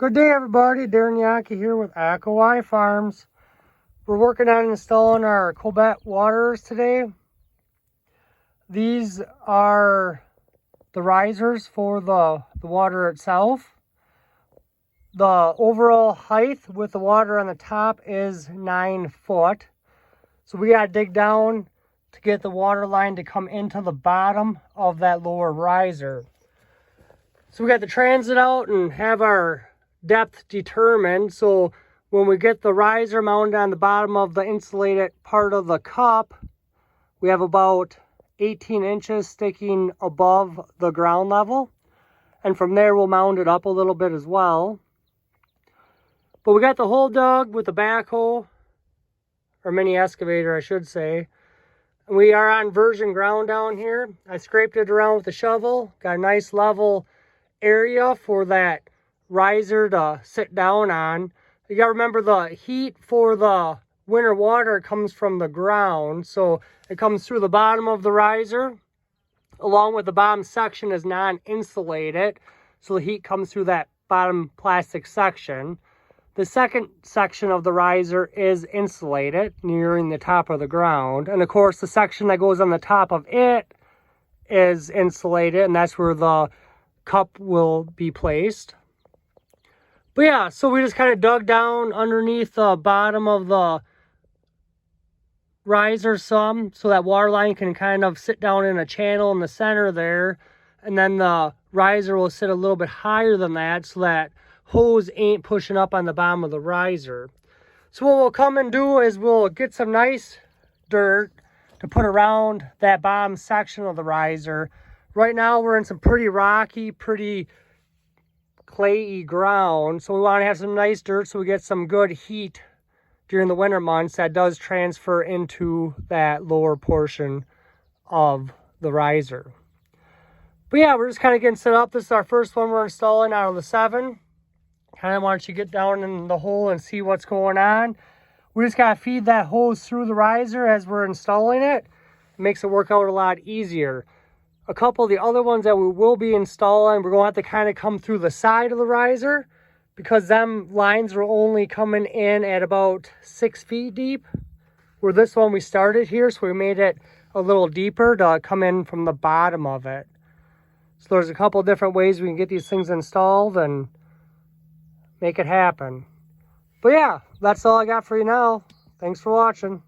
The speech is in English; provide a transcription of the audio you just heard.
Good day, everybody. Darren Yankee here with Aquawai Farms. We're working on installing our Cobett waters today. These are the risers for the water itself. The overall height with the water on the top is 9 foot. So we got to dig down to get the water line to come into the bottom of that lower riser. So we got the transit out and have our depth determined. So when we get the riser mounted on the bottom of the insulated part of the cup, we have about 18 inches sticking above the ground level. And from there, we'll mount it up a little bit as well. But we got the hole dug with the backhoe, or mini excavator, I should say. And we are on virgin ground down here. I scraped it around with the shovel. Got a nice level area for that riser to sit down on. You gotta remember the heat for the winter water comes from the ground. So it comes through the bottom of the riser. Along with the bottom section is non-insulated. So the heat comes through that bottom plastic section. The second section of the riser is insulated, nearing the top of the ground. And of course, the section that goes on the top of it is insulated, and that's where the cup will be placed. But yeah, so we just kind of dug down underneath the bottom of the riser some, so that water line can kind of sit down in a channel in the center there. And then the riser will sit a little bit higher than that, so that hose ain't pushing up on the bottom of the riser. So what we'll come and do is we'll get some nice dirt to put around that bottom section of the riser. Right now we're in some pretty rocky, pretty clayey ground, so we want to have some nice dirt so we get some good heat during the winter months that does transfer into that lower portion of the riser. But yeah, we're just kind of getting set up. This is our first one we're installing out of the 7. Kind of want you to get down in the hole and see what's going on. We just got to feed that hose through the riser as we're installing it. It makes it work out a lot easier. A couple of the other ones that we will be installing, we're going to have to kind of come through the side of the riser because them lines are only coming in at about 6 feet deep. Where this one we started here, so we made it a little deeper to come in from the bottom of it. So there's a couple different ways we can get these things installed and make it happen. But yeah, that's all I got for you now. Thanks for watching.